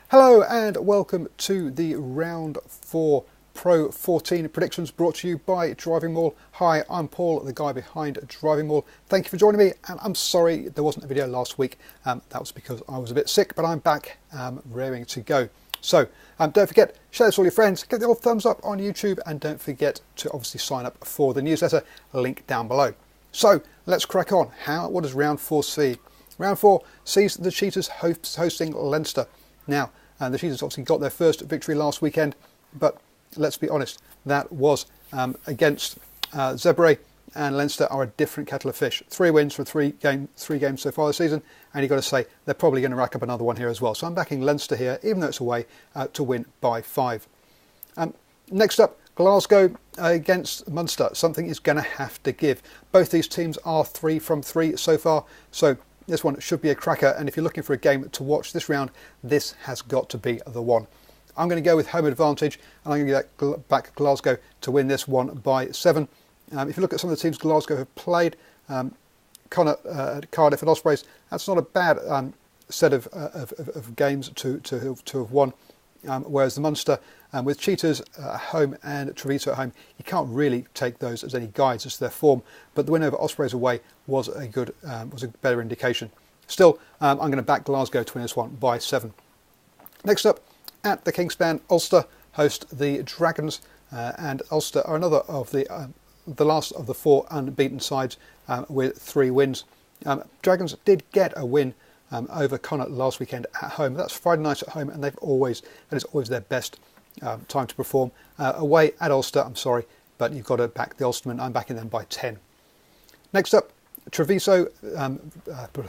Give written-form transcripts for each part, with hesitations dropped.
Hello and welcome to the round 4 Pro 14 predictions brought to you by DrivingMaul. Hi, I'm Paul, the guy behind DrivingMaul. Thank you for joining me, and I'm sorry there wasn't a video last week. That was because I was a bit sick, but I'm back raring to go. So don't forget, share this with all your friends, give the old thumbs up on YouTube, and don't forget to obviously sign up for the newsletter, link down below. So let's crack on. What does round 4 see? Round 4 sees the Cheetahs hosting Leinster. Now, the Cheetahs obviously got their first victory last weekend, but let's be honest, that was against Zebre, and Leinster are a different kettle of fish. 3 wins from three games so far this season, and you've got to say they're probably going to rack up another one here as well. So I'm backing Leinster here, even though it's away, to win by 5. Next up, Glasgow against Munster. Something is going to have to give. Both these teams are 3 from 3 so far, so this one should be a cracker, and if you're looking for a game to watch this round, this has got to be the one. I'm going to go with home advantage, and I'm going to back Glasgow to win this one by 7. If you look at some of the teams Glasgow have played, Cardiff and Ospreys, that's not a bad set of games to have won. Whereas the Munster, with Cheetahs at home and Treviso at home, you can't really take those as any guides as to their form. But the win over Ospreys away was a better indication. Still, I'm going to back Glasgow to win this one by 7. Next up, at the Kingspan, Ulster host the Dragons, and Ulster are another of the last of the 4 unbeaten sides with 3 wins. Dragons did get a win over Connacht last weekend at home. That's Friday night at home, and that is always their best time to perform. Away at Ulster, I'm sorry, but you've got to back the Ulstermen. I'm backing them by 10. Next up, Treviso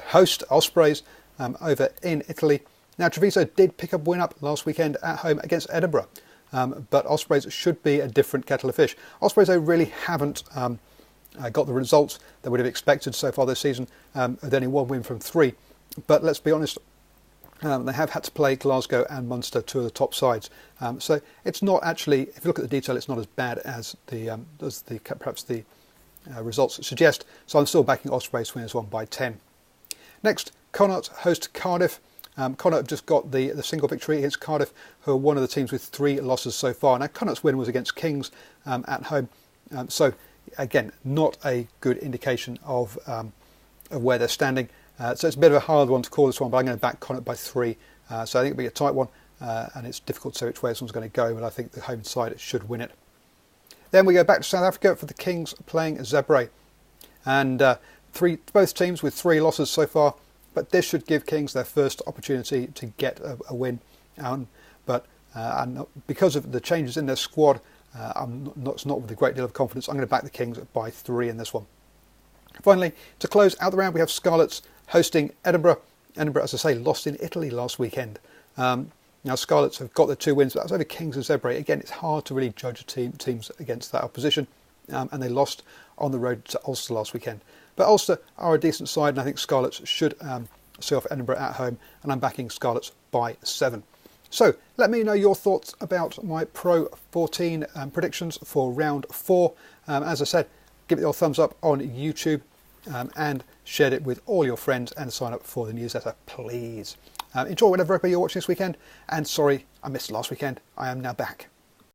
host Ospreys over in Italy. Now, Treviso did pick up win up last weekend at home against Edinburgh, but Ospreys should be a different kettle of fish. Ospreys, really haven't got the results that would have expected so far this season, with only 1 win from 3. But let's be honest, they have had to play Glasgow and Munster, 2 of the top sides. So it's not actually, if you look at the detail, it's not as bad as perhaps the results suggest. So I'm still backing Ospreys to win this one by 10. Next, Connacht host Cardiff. Connacht have just got the single victory against Cardiff, who are one of the teams with 3 losses so far. Now, Connacht's win was against Kings at home. So again, not a good indication of where they're standing. So it's a bit of a hard one to call this one, but I'm going to back Connacht by 3. So I think it'll be a tight one, and it's difficult to say which way this one's going to go, but I think the home side should win it. Then we go back to South Africa for the Kings playing Zebre. And both teams with 3 losses so far, but this should give Kings their first opportunity to get a win. But because of the changes in their squad, it's not with a great deal of confidence. I'm going to back the Kings by 3 in this one. Finally, to close out the round, we have Scarlets hosting Edinburgh. Edinburgh, as I say, lost in Italy last weekend. Now, Scarlets have got their 2 wins, but that was over Kings and Zebre. Again, it's hard to really judge teams against that opposition, and they lost on the road to Ulster last weekend. But Ulster are a decent side, and I think Scarlets should see off Edinburgh at home, and I'm backing Scarlets by 7. So let me know your thoughts about my Pro 14 predictions for round 4. As I said, give it your thumbs up on YouTube, and share it with all your friends, and sign up for the newsletter, please. Enjoy whatever rugby you're watching this weekend, and sorry I missed last weekend. I am now back.